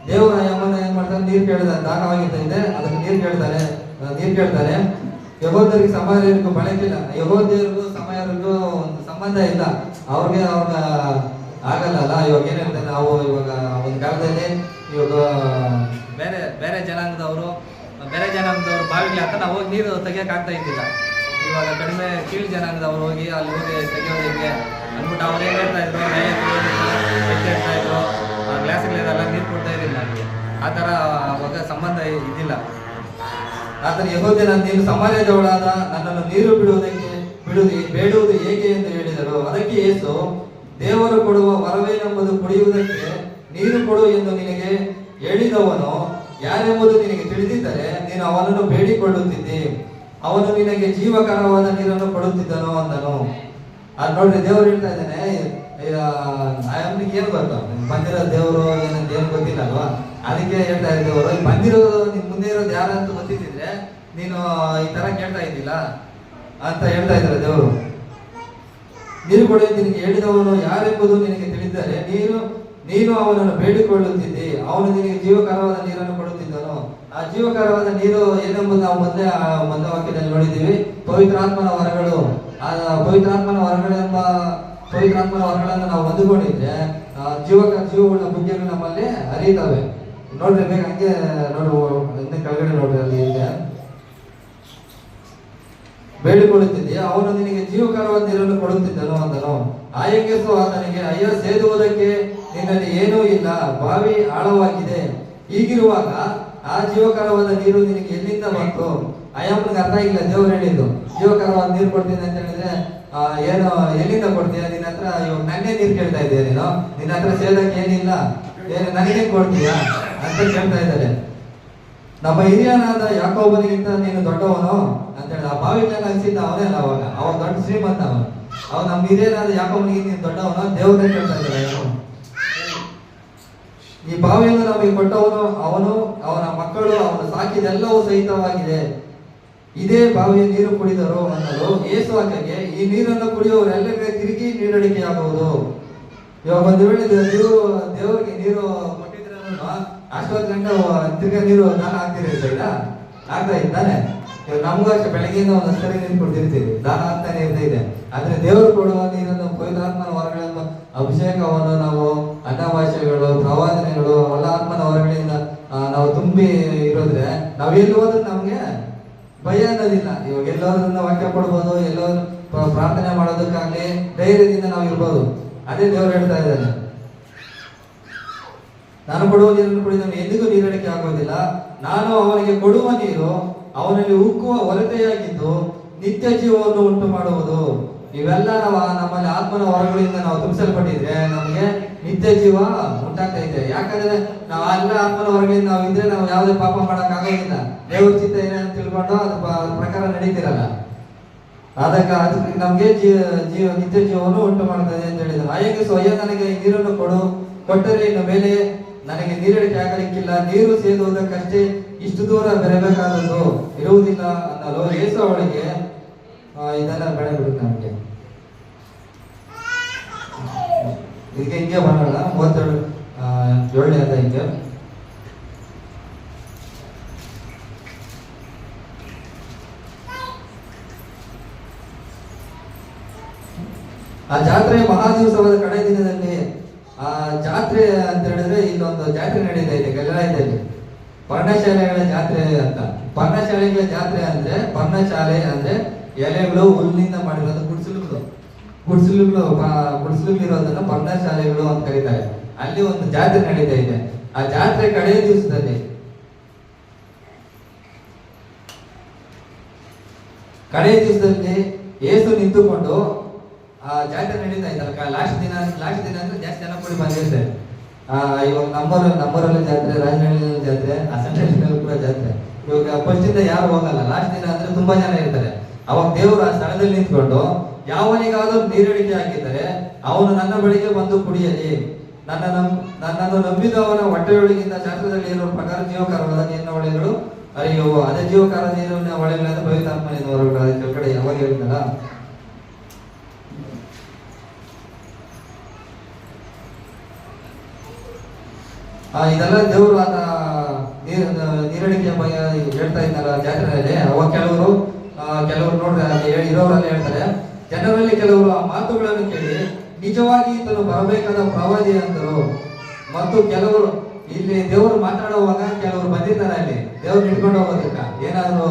ದೇವರ ಅಮ್ಮನ ಏನ್ ಮಾಡ್ತಾನೆ? ನೀರು ಕೇಳಿದ ದಾಹವಾಗಿದ್ದಂತೆ ಅದಕ್ಕೆ ನೀರು ಕೇಳ್ತಾನೆ. ಯಹೂದ್ಯರಿಗೆ ಸಮಾರ್ಯರಿಗೂ ಬಳಕಿಲ್ಲ. ಯಹೂದ್ಯರಿಗೂ ಸಮಯರಿಗೂ ಒಂದು ಸಂಬಂಧ ಇಲ್ಲ. ಅವ್ರಿಗೆ ಆಗಲ್ಲ. ಇವಾಗ ಏನ್ ಹೇಳ್ತಾರೆ, ನಾವು ಇವಾಗ ಒಂದು ಕಾಲದಲ್ಲಿ ಇವಾಗ ಬೇರೆ ಬೇರೆ ಜನಾಂಗದವರು ಬಾವಿಗೆ ಹತ್ರ ನಾವು ಹೋಗಿ ನೀರು ತೆಗಿಯಕ್ ಆಗ್ತಾ ಇದ್ದಿಲ್ಲ. ಇವಾಗ ಕಡಿಮೆ ಕೀಳು ಜನಾಂಗದವ್ರು ಹೋಗಿ ಅಲ್ಲಿ ಹೋಗಿ ತೆಗಿಯೋದು ಹೆಂಗೆ ಅಂದ್ಬಿಟ್ಟು ಅವ್ರು ಏನ್ ಹೇಳ್ತಾ ಇದ್ರು, ಹೇಳ್ತಾ ಇದ್ರು, ಗ್ಲಾಸ್ಗಳೆಲ್ಲ ನೀರು ಕೊಡ್ತಾ ಇರಲಿಲ್ಲ ನಮಗೆ. ಆ ಥರ ಅವಾಗ ಸಂಬಂಧ ಇದ್ದಿಲ್ಲ. ಆತನ ಯೆಹೂದ್ಯನ ನೀನು ಸಮಾರ್ಯದವಳಾದ ನನ್ನನ್ನು ನೀರು ಬೇಡುವುದು ಹೇಗೆ ಎಂದು ಹೇಳಿದರು. ಅದಕ್ಕೆ ಯೇಸು, ದೇವರು ಕೊಡುವ ವರವೇನೆಂಬುದು ಕುಡಿಯುವುದಕ್ಕೆ ನೀರು ಕೊಡು ಎಂದು ನಿನಗೆ ಹೇಳಿದವನು ಯಾರೆಂಬುದು ನಿನಗೆ ತಿಳಿದಿದ್ದರೆ ನೀನು ಅವನನ್ನು ಬೇಡಿಕೊಳ್ಳುತ್ತಿದ್ದಿ, ಅವನು ನಿನಗೆ ಜೀವಕರವಾದ ನೀರನ್ನು ಕೊಡುತ್ತಿದ್ದನು ಅಂದನು. ಅದ್ ನೋಡ್ರಿ, ದೇವ್ರು ಹೇಳ್ತಾ ಇದ್ದಾನೆ, ಅವನಿಗೆ ಏನ್ ಗೊತ್ತು ಬಂದಿರೋ ದೇವರು ಏನಂತ ಏನ್ ಗೊತ್ತಿಲ್ಲ ಅಲ್ವಾ. ಅದಕ್ಕೆ ಹೇಳ್ತಾ ಇದ್ದೇವರು, ಬಂದಿರೋದು ನಿನ್ ಮುಂದೆ ಇರೋದು ಯಾರಂತ ಗೊತ್ತಿದ್ರೆ ನೀನು ಈ ತರ ಕೇಳ್ತಾ ಇದ್ದಿಲ್ಲ ಅಂತ ಹೇಳ್ತಾ ಇದ್ದಾರೆ ದೇವರು. ನೀರು ಕೊಡುವ ನಿನಗೆ ಹೇಳಿದವನು ಯಾರೆಂಬುದು ನಿನಗೆ ತಿಳಿದರೆ ನೀನು ಅವನನ್ನು ಬೇಡಿಕೊಳ್ಳುತ್ತಿದ್ದಿ, ಅವನು ನಿನಗೆ ಜೀವಕರವಾದ ನೀರನ್ನು ಕೊಡುತ್ತಿದ್ದನು. ಆ ಜೀವಕರವಾದ ನೀರು ಏನೆಂಬುದು ನಾವು ಮೊದಲೇ ವಾಕ್ಯದಲ್ಲಿ ನೋಡಿದ್ದೀವಿ. ಪವಿತ್ರಾತ್ಮನ ವರಗಳು. ಆ ಪವಿತ್ರಾತ್ಮನ ವರಗಳನ್ನು ನಾವು ಹೊಂದಿಕೊಂಡಿದ್ರೆ ಜೀವವುಳ್ಳ ಬುದ್ಧಿಗಳು ನಮ್ಮಲ್ಲಿ ಹರಿಯುತ್ತವೆ. ನೋಡ್ರಿ, ಬೇಗ ಹಂಗೆ ನೋಡ್ರಿ, ಕೆಳಗಡೆ ನೋಡ್ರಿ, ಅಲ್ಲಿ ಇದೆ ಬೇಡಿಕೊಳ್ಳುತ್ತಿದ್ದೀಯ, ಅವನು ನಿನಗೆ ಜೀವಕರವಾದ ನೀರನ್ನು ಕೊಡುತ್ತಿದ್ದನು ಅಂದನು. ಆ ಹೆಂಗಸು ಆತನಿಗೆ, ಅಯ್ಯ, ಸೇದುವುದಕ್ಕೆ ನಿನ್ನಲ್ಲಿ ಏನೂ ಇಲ್ಲ, ಬಾವಿ ಆಳವಾಗಿದೆ. ಹೀಗಿರುವಾಗ ಆ ಜೀವಕರವಾದ ನೀರು ನಿನಗೆ ಎಲ್ಲಿಂದ ಬಂತು? ಅಯ್ಯಮ್ಮನಿಗೆ ಅರ್ಥ ಆಗಿಲ್ಲ ದೇವ್ರು ಹೇಳಿದ್ದು. ಜೀವಕರವಾದ ನೀರು ಕೊಡ್ತೀನಿ ಅಂತ ಹೇಳಿದ್ರೆ ಏನು ಎಲ್ಲಿಂದ ಕೊಡ್ತೀಯ? ನಿನ್ನ ಹತ್ರ ಇವಾಗ ನನ್ನೇ ನೀರು ಕೇಳ್ತಾ ಇದೆಯಾ ನೀನು? ನಿನ್ನ ಹತ್ರ ಸೇದಕ್ಕೆ ಏನಿಲ್ಲ, ಏನು ನನಗೆ ಕೊಡ್ತೀಯಾ ಅಂತ ಕೇಳ್ತಾ ಇದ್ದಾರೆ. ನಮ್ಮ ಹಿರಿಯನಾದ ಯಾಕೋಬನಿಗಿಂತ ನೀನು ದೊಡ್ಡವನು ಅಂತ ಹೇಳಿ ಆ ಬಾವಿಗಳನ್ನ ಹಂಚಿದ್ದ ಅವನೇ ಅಲ್ಲ. ಅವಾಗ ದೊಡ್ಡ ಶ್ರೀಮಂತ ಅವನು ನಮ್ಮ ಹಿರಿಯನಾದ ಯಾಕೋಬನಿಗೆ ನೀನು ದೊಡ್ಡವನು ದೇವರೇ ಕೇಳ್ತಾ ಇದ್ದಾರೆ. ಈ ಬಾವಿಯನ್ನು ನಮಗೆ ಕೊಟ್ಟವನು ಅವನು, ಅವನ ಮಕ್ಕಳು, ಅವನು ಸಾಕಿದೆಲ್ಲವೂ ಸಹಿತವಾಗಿದೆ. ಇದೇ ಬಾವಿಯ ನೀರು ಕುಡಿದರು ಅನ್ನಲು ಯೇಸು ಆಕೆಗೆ, ಈ ನೀರನ್ನು ಕುಡಿಯುವವರೆಲ್ಲರಿಗೆ ತಿರುಗಿ ನೀರಡಿಕೆಯಾಗುವುದು. ಇವಾಗ ಒಂದು ವೇಳೆ ದೇವರಿಗೆ ನೀರು ಕೊಟ್ಟಿದ್ರೆ ಅಷ್ಟೊತ್ತು ಗಂಟೆ ತಿರ್ಗಾ ನೀರು ದಾನ ಆಗ್ತಾ ಇದ್ದಾನೆ. ನಮಗೂ ಅಷ್ಟೇ ಬೆಳಗ್ಗೆಯಿಂದ ಒಂದಷ್ಟು ಸರಿ ನೀರು ಕೊಡ್ತಿರ್ತೀವಿ, ದಾನ ಆಗ್ತಾನೆ ಇದೆ. ಆದ್ರೆ ದೇವರು ಕೊಡುವ ನೀರನ್ನು ಪವಿತ್ರಾತ್ಮನ ವರಗಳನ್ನು, ಅಭಿಷೇಕವನ್ನು ನಾವು ಅನ್ನಭಾಷೆಗಳು, ಪ್ರವಾದನೆಗಳು, ಎಲ್ಲ ಆತ್ಮನ ವರಗಳಿಂದ ನಾವು ತುಂಬಿ ಇರೋದ್ರೆ ನಾವ್ ಎಲ್ಲಿ ಹೋದ್ರೆ ನಮ್ಗೆ ಭಯ ಅನ್ನೋದಿಲ್ಲ. ಇವಾಗ ಎಲ್ಲೋದ್ರಿಂದ ವಾಕ್ಯ ಕೊಡ್ಬೋದು, ಎಲ್ಲೋದ್ರು ಪ್ರಾರ್ಥನೆ ಮಾಡೋದಕ್ಕಾಗ್ಲಿ ಧೈರ್ಯದಿಂದ ನಾವು ಇರ್ಬೋದು. ಅದೇ ದೇವರು ಹೇಳ್ತಾ ಇದ್ದಾನೆ, ನಾನು ಕೊಡುವ ನೀರನ್ನು ಕುಡಿದವನು ಎಂದಿಗೂ ನೀರಡಿಕೆ ಆಗುವುದಿಲ್ಲ. ನಾನು ಅವನಿಗೆ ಕೊಡುವ ನೀರು ಅವನಲ್ಲಿ ಉಕ್ಕುವ ಹೊರತೆಯಾಗಿದ್ದು ನಿತ್ಯ ಜೀವವನ್ನು ಉಂಟು ಮಾಡುವುದು. ಇವೆಲ್ಲ ನಮ್ಮಲ್ಲಿ ಆತ್ಮನ ವರಗಳಿಂದ ನಾವು ತುಂಬಿಸಲ್ಪಟ್ಟಿದ್ರೆ ನಮಗೆ ನಿತ್ಯ ಜೀವ ಉಂಟಾಗ್ತಾ ಇದೆ. ಯಾಕಂದ್ರೆ ನಾವು ಎಲ್ಲ ಆತ್ಮನ ಹೊರಗಳಿಂದ ನಾವು ಇದ್ರೆ ನಾವು ಯಾವುದೇ ಪಾಪ ಮಾಡಕ್ ಆಗೋದಿಲ್ಲ. ದೇವ್ರ ಚಿತ್ತ ಏನೇನು ತಿಳ್ಕೊಂಡು ಅದ್ರ ಪ್ರಕಾರ ನಡೀತಿರಲ್ಲ. ಅದಕ್ಕೆ ನಮ್ಗೆ ನಿತ್ಯ ಜೀವವನ್ನು ಉಂಟು ಮಾಡ್ತದೆ ಅಂತ ಹೇಳಿದ್ರು. ಅಯ್ಯ ನನಗೆ ಈ ನೀರನ್ನು ಕೊಟ್ಟರೆ ಇನ್ನು ಮೇಲೆ ನನಗೆ ನೀರಡಿಕೆ ಆಗಲಿಕ್ಕಿಲ್ಲ, ನೀರು ಸೇದುವುದಕ್ಕಷ್ಟೇ ಇಷ್ಟು ದೂರ ಬೆರಬೇಕಾದದ್ದು ಇರುವುದಿಲ್ಲ ಅನ್ನಲು ಯೇಸು ಅವಳಿಗೆ ಇದೆಲ್ಲ ಬೇಡ ಬಿಡುತ್ತೆ ನಮಗೆ. ಇದಕ್ಕೆ ಹಿಂಗೆ ಮಾಡೋಣ 37 ಅದ ಹಿಂಗೆ. ಆ ಜಾತ್ರೆ ಮಹಾದಿವಸವಾದ ಕಡೆ ದಿನದಲ್ಲಿ, ಆ ಜಾತ್ರೆ ಅಂತ ಹೇಳಿದ್ರೆ ಇಲ್ಲೊಂದು ಜಾತ್ರೆ ನಡೀತಾ ಇದೆ ಗಲಿಲಾಯದಲ್ಲಿ, ಪರ್ಣಶಾಲೆಗಳ ಜಾತ್ರೆ ಅಂತ. ಪರ್ಣಶಾಲೆಗಳ ಜಾತ್ರೆ ಅಂದ್ರೆ, ಪರ್ಣಶಾಲೆ ಅಂದ್ರೆ ಎಲೆಗಳು ಹುಲ್ಲಿನಿಂದ ಮಾಡಿರೋದು ಗುಡಿಸಲುಗಳು ಇರೋದನ್ನ ಪರ್ಣಶಾಲೆಗಳು ಅಂತ ಕರೀತಾರೆ. ಅಲ್ಲಿ ಒಂದು ಜಾತ್ರೆ ನಡೀತಾ ಇದೆ. ಆ ಜಾತ್ರೆ ಕಡೆಯ ದಿವಸದಲ್ಲಿ ಯೇಸು ನಿಂತುಕೊಂಡು ಆ ಜಾತ್ರೆ ನಡೀತಾ ಇದ್ದಲ್ಲ, ಲಾಸ್ಟ್ ದಿನ ಅಂದ್ರೆ ಜಾಸ್ತಿ ಜನ ಕೂಡಿ ಬಂದಿರ್ತಾರೆ. ಇವಾಗ ನಮ್ಮೂರಲ್ಲಿ ಜಾತ್ರೆ, ರಾಜನಹಳ್ಳಿ ಜಾತ್ರೆ, ಅಸಂಟ್ರಲ್ಲಿ ಕೂಡ ಜಾತ್ರೆ. ಇವಾಗ ಫಸ್ಟ್ ಇಂದ ಯಾರು ಹೋಗಲ್ಲ, ಲಾಸ್ಟ್ ದಿನ ಅಂದ್ರೆ ತುಂಬಾ ಜನ ಇರ್ತಾರೆ. ಅವಾಗ ದೇವರು ಆ ಸ್ಥಳದಲ್ಲಿ ನಿಂತ್ಕೊಂಡು ಯಾವನಿಗಾದರೂ ನೀರಡಿಕೆ ಹಾಕಿದರೆ ಅವನು ನನ್ನ ಬಳಿಗೆ ಬಂದು ಕುಡಿಯಲಿ, ನನ್ನನ್ನು ನಂಬಿದವನ ಹೊಟ್ಟೆಯೊಳಗಿಂದ ಶಾಸ್ತ್ರದಲ್ಲಿ ಇರುವ ಪ್ರಕಾರ ಜೀವಕರವಾದ ನೀರಿನ ಹೊಳೆಗಳು ಹರಿಯುವು. ಅದೇ ಜೀವಕರ ನೀರಿನ ಹೊಳೆಗಳಿಂದ ಪವಿತ್ರಾತ್ಮನಿಂದ ಹೊರಗಡೆ ಕಡೆ ಯಾವಾಗ ಹೇಳಿದಲ್ಲ. ಇದೆಲ್ಲ ದೇವರು ಆತ ನೀರಡಿಕೆ ಬಗ್ಗೆ ಹೇಳ್ತಾ ಇದ್ದಲ್ಲ ಜಾತ್ರೆಯಲ್ಲಿ. ಅವಾಗ ಕೆಲವರು ನೋಡ್ರಿ ಅಲ್ಲಿ ಇರೋರಲ್ಲಿ ಹೇಳ್ತಾರೆ, ಜನರಲ್ಲಿ ಕೆಲವರು ಆ ಮಾತುಗಳನ್ನು ಕೇಳಿ ನಿಜವಾಗಿ ಈತನು ಬರಬೇಕಾದ ಪ್ರವಾದಿ ಅಂದರು. ಮತ್ತು ಕೆಲವರು ಇಲ್ಲಿ ದೇವರು ಮಾತಾಡುವಾಗ ಕೆಲವರು ಬಂದಿರ್ತಾರೆ, ಅಲ್ಲಿ ದೇವ್ರು ಇಟ್ಕೊಂಡು ಹೋಗೋದಕ್ಕ ಏನಾದ್ರು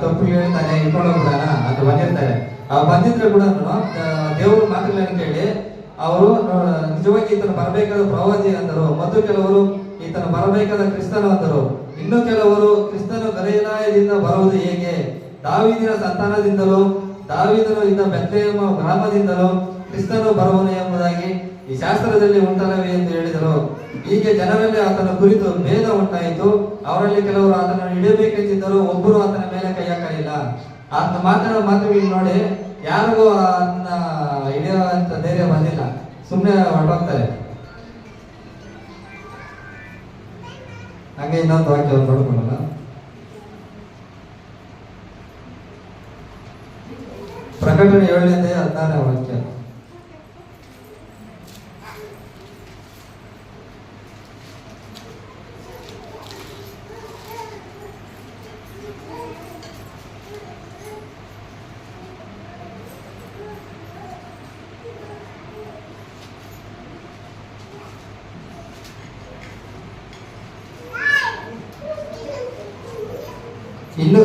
ತಪ್ಪು ಹೇಳ್ತಾನೆ ಇಟ್ಕೊಂಡು ಹೋಗ್ಬಿಡೋಣ ಅಂತ ಬಂದಿರ್ತಾರೆ. ಬಂದಿದ್ರೆ ಕೂಡ ದೇವರು ಮಾತುಗಳನ್ನು ಕೇಳಿ ಅವರು ನಿಜವಾಗಿ ಈತನು ಬರಬೇಕಾದ ಪ್ರವಾದಿ ಅಂದರು. ಮತ್ತು ಕೆಲವರು ಈತನು ಬರಬೇಕಾದ ಕ್ರಿಸ್ತನು ಅಂದರು. ಇನ್ನು ಕೆಲವರು ಕ್ರಿಸ್ತನು ಗಲಿಲಾಯದಿಂದ ಬರುವುದು ಹೇಗೆ, ದಾವೀದಿನ ಸಂತಾನದಿಂದಲೂ ದಾವೀದನು ಇದ್ದ ಬೆತ್ಲೆಹೇಮ ಗ್ರಾಮದಿಂದಲೂ ಕ್ರಿಸ್ತನು ಬರುವನು ಎಂಬುದಾಗಿ ಈ ಶಾಸ್ತ್ರದಲ್ಲಿ ಉಂಟಲ್ಲವೇ ಎಂದು ಹೇಳಿದರು. ಹೀಗೆ ಜನರಲ್ಲಿ ಆತನ ಕುರಿತು ಭೇದ ಉಂಟಾಯಿತು. ಅವರಲ್ಲಿ ಕೆಲವರು ಆತನನ್ನು ಹಿಡಿಯಬೇಕೆಂದಿದ್ದರು, ಒಬ್ಬರು ಆತನ ಮೇಲೆ ಕೈ ಹಾಕಲಿಲ್ಲ. ಆತನ ಮಾತಾಡೋ ಮಾತುಗಳನ್ನು ನೋಡಿ ಯಾರಿಗೂ ಅದನ್ನ ಹಿಡಿಯುವಂತ ಧೈರ್ಯ ಬಂದಿಲ್ಲ, ಸುಮ್ಮನೆ ಹೊರಟೋಗ್ತಾರೆ. ಹಾಗೆ ಇನ್ನೊಂದು ವಾಕ್ಯ ನೋಡ್ಕೊಳ್ಳೋಣ. ಪ್ರಕಟಣೆ 7:16 ವಾಕ್ಯ. ಇನ್ನು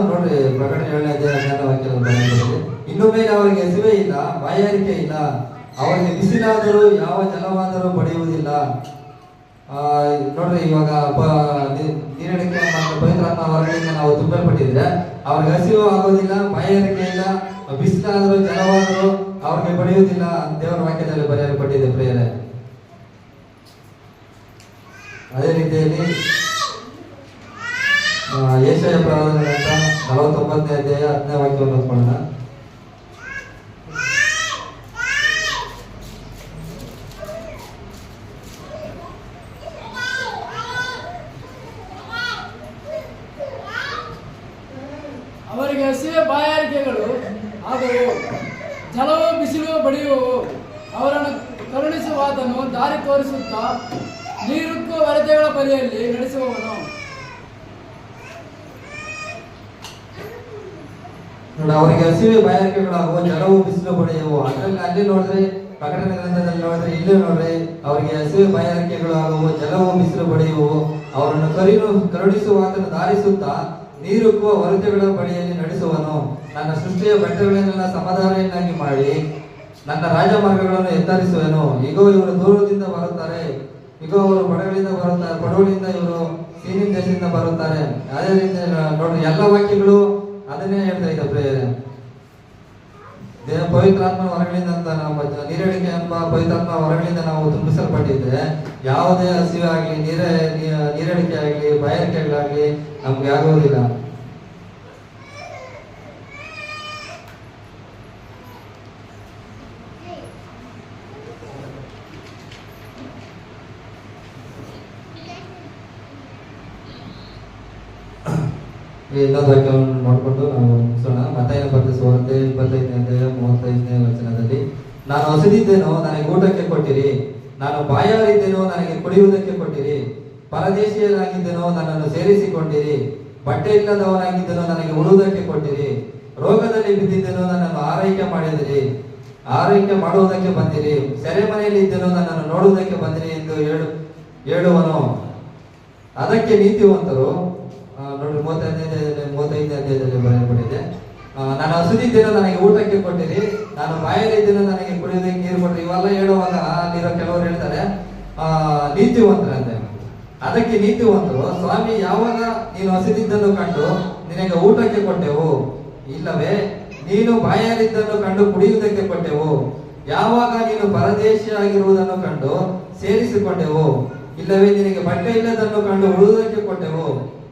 ನೋಡ್ರಿ, ಪ್ರಕಟಣೆ 7:16 ವಾಕ್ಯ. ಇನ್ನು ಮೇಲೆ ಅವರಿಗೆ ಹಸಿವೆ ಇಲ್ಲ, ಬಾಯಾರಿಕೆ ಇಲ್ಲ, ಅವರಿಗೆ ಬಿಸಿಲಾದರೂ ಯಾವ ಜಲವಾದರೂ ಪಡೆಯುವುದಿಲ್ಲ. ನೋಡ್ರಿ, ಇವಾಗ ನೀರಡಿಕೆ ಮತ್ತು ಪವಿತ್ರಾತ್ಮ ಹೊರಗಡೆಯಿಂದ ನಾವು ತುಂಬಲ್ಪಟ್ಟಿದ್ರೆ ಅವ್ರಿಗೆ ಹಸಿವು ಆಗೋದಿಲ್ಲ, ಬಾಯಾರಿಕೆ ಇಲ್ಲ, ಬಿಸಿಲಾದರೂ ಜಲವಾದರೂ ಅವ್ರಿಗೆ ಪಡೆಯುವುದಿಲ್ಲ ಅಂತ ದೇವರ ವಾಕ್ಯದಲ್ಲಿ ಬರೆಯಲ್ಪಟ್ಟಿದೆ ಪ್ರಿಯರೇ. ಅದೇ ರೀತಿಯಲ್ಲಿ ಯೆಶಾಯ ಪ್ರವಾದನ ಗ್ರಂಥ 49ನೇ ಅಧ್ಯಾಯ 10ನೇ ವಾಕ್ಯವನ್ನು ಓದ್ಕೊಳ್ಳೋಣ. ಅವರಿಗೆ ಹಸಿವೆ ಬಾಯಾರಿಕೆಗಳು ಆದವು, ಜಲವು ಬಿಸಿಲು ಬಡಿಯುವು. ಅವರನ್ನು ಕರುಣಿಸುವಾತನು ದಾರಿ ತೋರಿಸುತ್ತಾ ನೀರುಕ್ಕೂ ವರತೆಗಳ ಬಳಿಯಲ್ಲಿ ನಡೆಸುವವನು. ನೋಡಿ, ಅವರಿಗೆ ಹಸಿವೆ ಬಾಯಾರಿಕೆಗಳಾಗುವ, ಜಲವು ಬಿಸಿಲು ಬಡಿಯುವು. ಅದ್ರಲ್ಲಿ ಅಲ್ಲಿ ನೋಡ್ರಿ, ಪ್ರಕಟಣೆ ಗ್ರಂಥದಲ್ಲಿ ನೋಡ್ರಿ, ಇಲ್ಲಿ ನೋಡ್ರಿ, ಅವರಿಗೆ ಹಸಿವೆ ಬಾಯಾರಿಕೆಗಳು ಆಗುವು, ಜಲವು ಬಿಸಿಲು ಬಡಿಯುವು. ಅವರನ್ನು ಕರುಣಿಸುವಾತನು ದಾರಿಸುತ್ತಾ ನೀರುಕ್ಕುವ ವರತೆಗಳ ಬಳಿಯಲ್ಲಿ ನಡೆಸುವನು. ನನ್ನ ಸೃಷ್ಟಿಯ ಬೆಟ್ಟಗಳನ್ನೆಲ್ಲ ಸಮಾಧಾನವನ್ನಾಗಿ ಮಾಡಿ ನನ್ನ ರಾಜಮಾರ್ಗಗಳನ್ನು ಎತ್ತರಿಸುವೆನು. ಈಗೋ ಇವರು ದೂರದಿಂದ ಬರುತ್ತಾರೆ, ಈಗೋ ಅವರು ಪಡಗಳಿಂದ ಬರುತ್ತಾರೆ, ಪಡಗಳಿಂದ ಇವರು ಸೀನಿನ ದೇಶದಿಂದ ಬರುತ್ತಾರೆ. ಅದೇ ರೀತಿ ನೋಡ್ರಿ, ಎಲ್ಲ ವಾಕ್ಯಗಳು ಅದನ್ನೇ ಹೇಳ್ತಾ ಇದ್ದ ಪ್ರೇಯರ್. ಪವಿತ್ರಾತ್ಮ ಹೊರಗಳಿಂದ ಅಂತ ನಾವು ನೀರಡಿಕೆ ಎಂಬ ಪವಿತ್ರಾತ್ಮ ಹೊರಗಳಿಂದ ನಾವು ತುಂಬಿಸಲ್ಪಟ್ಟಿದ್ರೆ ಯಾವುದೇ ಹಸಿವೆ ಆಗಲಿ, ನೀರಡಿಕೆ ಆಗಲಿ, ಬಾಯಾರಿಕೆಗಳಾಗಲಿ ನಮ್ಗೆ ಆಗೋದಿಲ್ಲ. ಇನ್ನೊಂದು ವಾಕ್ಯವನ್ನು ನೋಡಿಕೊಂಡು ನಾವು ಮುಗಿಸೋಣ. ಮತ್ತಾಯನ ಬರೆದ ಸುವಾರ್ತೆ 25ನೇ ಅಧ್ಯಾಯ 35ನೇ ವಚನದಲ್ಲಿ, ನಾನು ಹಸಿದಿದ್ದೇನೋ ನನಗೆ ಊಟಕ್ಕೆ ಕೊಟ್ಟಿರಿ, ನಾನು ಬಾಯಾರಿದ್ದೇನೋ ನನಗೆ ಕುಡಿಯುವುದಕ್ಕೆ ಕೊಟ್ಟಿರಿ, ಪರದೇಶಿಯನಾಗಿದ್ದೇನೋ ನನ್ನನ್ನು ಸೇರಿಸಿಕೊಂಡಿರಿ, ಬಟ್ಟೆ ಇಲ್ಲದವನಾಗಿದ್ದೇನೋ ನನಗೆ ಉಡುವುದಕ್ಕೆ ಕೊಟ್ಟಿರಿ, ರೋಗದಲ್ಲಿ ಬಿದ್ದಿದ್ದೇನೋ ನನ್ನನ್ನು ಆರೈಕೆ ಮಾಡುವುದಕ್ಕೆ ಬಂದಿರಿ, ಸೆರೆಮನೆಯಲ್ಲಿ ಇದ್ದೇನೋ ನನ್ನನ್ನು ನೋಡುವುದಕ್ಕೆ ಬಂದಿರಿ ಎಂದು ಹೇಳುವನು. ಅದಕ್ಕೆ ನೀತಿವಂತರು ನೋಡಿ 35ನೇ ಅಧ್ಯಾಯದಲ್ಲಿ ಬರೆಯಲ್ಪಟ್ಟಿದೆ, ನಾನು ಹಸಿದಿದ್ದೇನೋ ನನಗೆ ಊಟಕ್ಕೆ ಕೊಟ್ಟಿರಿ, ನಾನು ಬಾಯಲ್ಲಿದ್ದೇನೋ ನನಗೆ ಕುಡಿಯೋದಕ್ಕೆ ನೀರು ಕೊಟ್ಟಿರಿ. ಇವೆಲ್ಲ ಹೇಳುವಾಗ ಅಲ್ಲಿರೋ ಕೆಲವರು ಹೇಳ್ತಾರೆ ನೀತಿವಂತರಂತೆ. ಅದಕ್ಕೆ ನೀತಿವಂತರು, ಸ್ವಾಮಿ, ಯಾವಾಗ ನೀನು ಹಸಿದಿದ್ದನ್ನು ಕಂಡು ನಿನಗೆ ಊಟಕ್ಕೆ ಕೊಟ್ಟೆವು, ಇಲ್ಲವೇ ನೀನು ಬಾಯಲ್ಲಿದ್ದನ್ನು ಕಂಡು ಕುಡಿಯುವುದಕ್ಕೆ ಕೊಟ್ಟೆವು, ಯಾವಾಗ ನೀನು ಪರದೇಶಿಯಾಗಿರುವುದನ್ನು ಕಂಡು ಸೇರಿಸಿಕೊಂಡೆವು, ಇಲ್ಲವೇ ನಿನಗೆ ಬಟ್ಟೆ ಇಲ್ಲದನ್ನು ಕಂಡು ಉಳುವುದಕ್ಕೆ ಕೊಟ್ಟೆವು,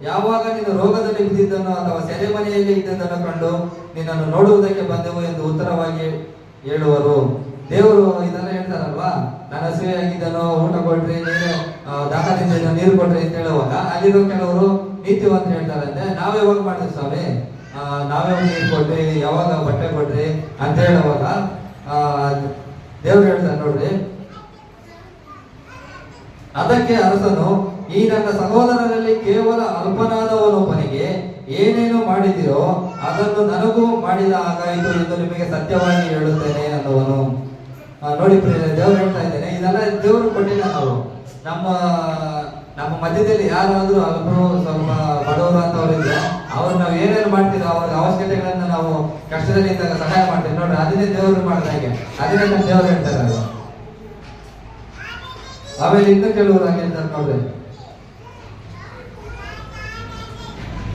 ಯಾವಾಗ ನೀನು ರೋಗದಲ್ಲಿ ಬಿದ್ದಿದ್ದನ್ನು ಅಥವಾ ಸೆರೆಮನೆಯಲ್ಲಿ ಇದ್ದದನ್ನು ಕಂಡು ನಿನ್ನನ್ನು ನೋಡುವುದಕ್ಕೆ ಬಂದೆವು ಎಂದು ಉತ್ತರವಾಗಿ ಹೇಳುವರು. ದೇವರು ಇದೆಲ್ಲ ಹೇಳ್ತಾರಲ್ವಾ, ನಾನು ಹಸಿವೆಯಾಗಿದ್ದನೋ ಊಟ ಕೊಟ್ರಿ, ನೀನು ದಾಹದಿಂದ ನೀರು ಕೊಟ್ರಿ ಅಂತ ಹೇಳುವಾಗ ಅಲ್ಲಿರೋ ಕೆಲವರು ನೀತಿವಂತರು ಹೇಳ್ತಾರಂತೆ, ನಾವ್ ಯಾವಾಗ ಮಾಡಿದ್ವಿ ಸ್ವಾಮಿ, ನಾವೇ ನೀರು ಕೊಟ್ರಿ, ಯಾವಾಗ ಬಟ್ಟೆ ಕೊಟ್ರಿ ಅಂತ ಹೇಳುವಾಗ ದೇವ್ರು ಹೇಳ್ತಾರೆ ನೋಡ್ರಿ, ಅದಕ್ಕೆ ಅರಸನು, ಈ ನನ್ನ ಸಹೋದರರಲ್ಲಿ ಕೇವಲ ಅಲ್ಪನಾದವನೊಬ್ಬನಿಗೆ ಏನೇನು ಮಾಡಿದಿರೋ ಅದನ್ನು ನನಗೂ ಮಾಡಿದ ಹಾಗಾಯಿತು ಎಂದು ನಿಮಗೆ ಸತ್ಯವಾಗಿ ಹೇಳುತ್ತೇನೆ ಅನ್ನುವನು. ನೋಡಿ ದೇವ್ರು ಹೇಳ್ತಾ ಇದ್ದೇನೆ, ಇದೆಲ್ಲ ದೇವ್ರು ಕೊಟ್ಟಿಲ್ಲ. ನಾವು ನಮ್ಮ ಮಧ್ಯದಲ್ಲಿ ಯಾರಾದ್ರೂ ಅಲ್ಪರು ಸ್ವಲ್ಪ ಬಡವರು ಅಂತವ್ರು ಇದ್ರೆ ಅವ್ರು ನಾವು ಏನೇನು ಮಾಡ್ತೀರೋ ಅವ್ರಿಗೆ ಅವಶ್ಯಕತೆಗಳನ್ನ ನಾವು ಕಷ್ಟದಲ್ಲಿ ಇದ್ದಾಗ ಸಹಾಯ ಮಾಡ್ತೀವಿ ನೋಡ್ರಿ, ಅದನ್ನೇ ದೇವರು ಮಾಡಿದಾಗೆ, ಅದನ್ನೇ ನಮ್ಮ ದೇವ್ರು ಹೇಳ್ತಾರೆ. ಆಮೇಲೆ ಇನ್ನು ಕೆಲವರು ಹಾಗೆ ಹೇಳ್ತಾರೆ ನೋಡ್ರಿ,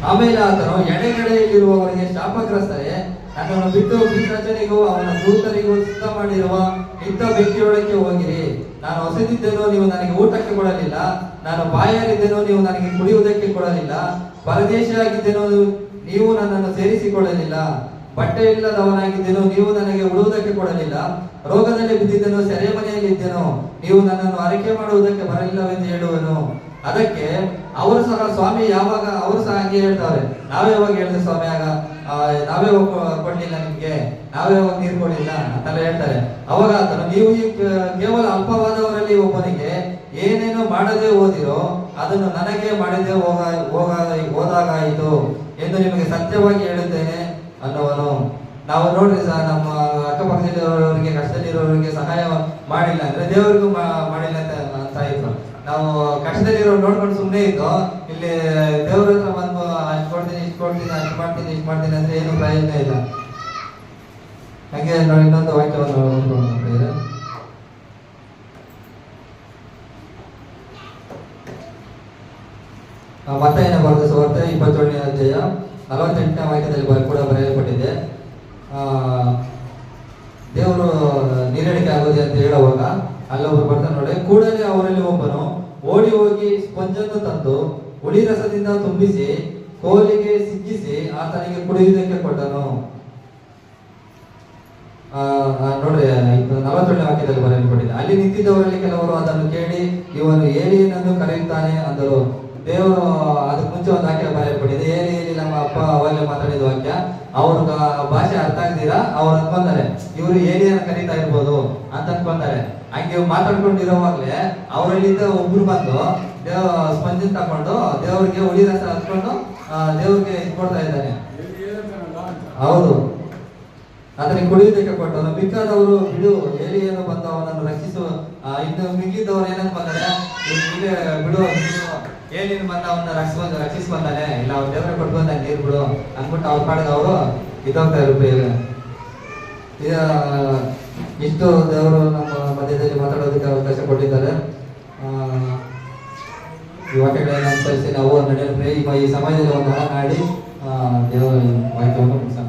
ಆಮೇಲೆ ಆತನು ಎಡೆಗಡೆಯಲ್ಲಿರುವವರಿಗೆ ಶಾಪಗ್ರಸ್ತರೇ, ನನ್ನನ್ನು ಬಿಟ್ಟು ಪಿಶಾಚನಿಗೂ ಅವನ ದೂತರಿಗೂ ಸಿದ್ಧ ಮಾಡಿರುವ ನಿತ್ಯ ಬೆಂಕಿಯೊಳಕ್ಕೆ ಹೋಗಿರಿ. ನಾನು ಹಸಿದಿದ್ದೇನೋ ನೀವು ನನಗೆ ಊಟಕ್ಕೆ ಕೊಡಲಿಲ್ಲ, ನಾನು ಬಾಯಾರಿದ್ದೇನೋ ನೀವು ನನಗೆ ಕುಡಿಯುವುದಕ್ಕೆ ಕೊಡಲಿಲ್ಲ, ಪರದೇಶಿಯಾಗಿದ್ದೇನೋ ನೀವು ನನ್ನನ್ನು ಸೇರಿಸಿಕೊಳ್ಳಲಿಲ್ಲ, ಬಟ್ಟೆ ಇಲ್ಲದವನಾಗಿದ್ದೇನೋ ನೀವು ನನಗೆ ಉಡುವುದಕ್ಕೆ ಕೊಡಲಿಲ್ಲ, ರೋಗದಲ್ಲಿ ಬಿದ್ದಿದ್ದೇನೋ ಸೆರೆಮನೆಯಲ್ಲಿ ಇದ್ದೇನೋ ನೀವು ನನ್ನನ್ನು ಆರೈಕೆ ಮಾಡುವುದಕ್ಕೆ ಬರಲಿಲ್ಲವೆಂದು ಹೇಳುವನು. ಅದಕ್ಕೆ ಅವರು ಸಹ, ಸ್ವಾಮಿ, ಯಾವಾಗ ಅವರು ಸಹ ಹಂಗೆ ಹೇಳ್ತಾರೆ, ನಾವೇ ಯಾವಾಗ ಹೇಳಿದೆ ಸ್ವಾಮಿ, ಆಗ ನಾವೇ ಕೊಡ್ಲಿಲ್ಲ ನಿಮ್ಗೆ, ನಾವೇ ಯಾವಾಗ ನೀರು ಕೊಡಲಿಲ್ಲ ಅಂತೆಲ್ಲ ಹೇಳ್ತಾರೆ. ಅವಾಗ ಆತನು, ನೀವು ಈ ಕೇವಲ ಅಲ್ಪವಾದವರಲ್ಲಿ ಒಬ್ಬನಿಗೆ ಏನೇನು ಮಾಡದೆ ಓದಿರೋ ಅದನ್ನು ನನಗೆ ಮಾಡದೆ ಹೋದಾಗಾಯಿತು ಎಂದು ನಿಮಗೆ ಸತ್ಯವಾಗಿ ಹೇಳುತ್ತೇನೆ ಅನ್ನುವನು. ನಾವು ನೋಡ್ರಿ ಸಹ ನಮ್ಮ ಅಕ್ಕಪಕ್ಕದಲ್ಲಿರೋರಿಗೆ, ಕಷ್ಟದಲ್ಲಿರೋರಿಗೆ ಸಹಾಯ ಮಾಡಿಲ್ಲ ಅಂದ್ರೆ ದೇವರಿಗೂ ಮಾಡಿಲ್ಲ ಅಂತ ಇತ್ತು. ನಾವು ಕಷ್ಟದಲ್ಲಿರೋ ನೋಡ್ಕೊಂಡು ಸುಮ್ಮನೆ ಇದ್ದು ಇಲ್ಲಿ ದೇವ್ರ ಹತ್ರ ಬಂದು ಅಷ್ಟು ಕೊಡ್ತೀನಿ, ಇಷ್ಟು ಕೊಡ್ತೀನಿ, ಅಷ್ಟು ಮಾಡ್ತೀನಿ, ಇಷ್ಟು ಮಾಡ್ತೀನಿ ಅಂದ್ರೆ ಏನು ಪ್ರಯೋಜನ ಇಲ್ಲ. ಹಂಗೆ ನಾವು ಇನ್ನೊಂದು ವಾಕ್ಯವನ್ನು ನೋಡ್ಕೊಂಡು ಮತ್ತಾಯನ ಬರೆದ ಸುವಾರ್ತೆ 27ನೇ ಅಧ್ಯಾಯ 48ನೇ ವಾಕ್ಯದಲ್ಲಿ ಕೂಡ ಬರೆಯಲ್ಪಟ್ಟಿದೆ. ದೇವರು ನೀರಡಿಕೆ ಆಗೋದೆ ಅಂತ ಹೇಳುವಾಗ ಅಲ್ಲೊಬ್ರು ಬರ್ತಾನೆ ನೋಡಿ, ಕೂಡಲೇ ಅವರಲ್ಲಿ ಒಬ್ಬನು ಓಡಿ ಹೋಗಿ ಸ್ಪಂಜನ್ನು ತಂದು ಹುಳಿ ರಸದಿಂದ ತುಂಬಿಸಿ ಕೋಲಿಗೆ ಸಿಕ್ಕಿಸಿ ಆತನಿಗೆ ಕುಡಿಯುವುದಕ್ಕೆ ಕೊಟ್ಟನು. ನೋಡ್ರಿ 47ನೇ ವಾಕ್ಯದಲ್ಲಿ ಬರೆಯಲ್ಪಟ್ಟಿದೆ. ಅಲ್ಲಿ ನಿಂತಿದ್ದವರಲ್ಲಿ ಕೆಲವರು ಅದನ್ನು ಕೇಳಿ ಇವನು ಏಲಿಯನನ್ನು ಕರೆಯುತ್ತಾನೆ ಅಂದರು. ದೇವರು ಅದಕ್ಕೆ ಮುಂಚೆ ಒಂದು ವಾಕ್ಯ ಬರೆಯಲ್ಪಟ್ಟಿದೆ, ಏಲಿ ನಮ್ಮ ಅಪ್ಪ ಅವಾಗಲೇ ಮಾತಾಡಿದ ವಾಕ್ಯ. ಅವ್ರ ಭಾಷೆ ಅರ್ಥ ಆಗ್ದಿರಾ ಅವ್ರು ಅನ್ಕೊಂತಾರೆ ಇವರು ಏಲಿಯನ್ನ ಕರೀತಾ ಇರ್ಬೋದು ಅಂತ ಅನ್ಕೊಂತಾರೆ. ಹಂಗೆ ಮಾತಾಡ್ಕೊಂಡಿರೋವಾಗ್ಲೇ ಅವರಲ್ಲಿಂದ ಒಬ್ರು ಬಂದು ಸ್ಪಂಜನ್ ತಕೊಂಡು ದೇವ್ರಿಗೆ ಹುಳಿ ರಸ ಹತ್ಕೊಂಡು ದೇವ್ರಿಗೆ ಕೊಡ್ತಾ ಇದ್ದಾನೆ. ಹೌದು, ಅದನ್ನ ಕುಡಿಯುವುದಕ್ಕೆ ಕೊಟ್ಟವನು. ಮಿಕ್ಕಾದವರು ಬಿಡು, ಏಲಿಯನ್ನು ಬಂದು ಅವನನ್ನು ರಕ್ಷಿಸುವ, ಇನ್ನು ಮಿಕ್ಕಿದ್ದವ್ರು ಏನಂತ ಬಂದರೆ ಬಿಡು, ಏಲಿನ ಬಂದ ಅವನ್ನ ರಕ್ಷಿಸಿ ಬಂದಾನೆ, ಇಲ್ಲ ಅವ್ರ ದೇವ್ರ ಕೊಟ್ಟು ಬಂದ ನೀರು ಬಿಡು ಅಂದ್ಬಿಟ್ಟು ಅವ್ರ ಪಾಡಿಗೆ ಅವರು ಇದ್ದೋಗ್ತಾ ಇರ್ಬೇಕು. ಇಷ್ಟು ದೇವರು ನಮ್ಮ ಮಧ್ಯದಲ್ಲಿ ಮಾತಾಡೋದಕ್ಕೆ ಅವಕಾಶ ಕೊಟ್ಟಿದ್ದಾರೆ. ಈ ವಾಕ್ಯಗಳನ್ನು ಅನುಸರಿಸಿ ನಾವು ನಡೆಯಲು ಈ ಸಮಯದಲ್ಲಿ ಒಂದು ಹಾಡು ಹಾಡಿ ದೇವರ ವಾಕ್ಯವನ್ನು ಮುಗಿಸೋಣ.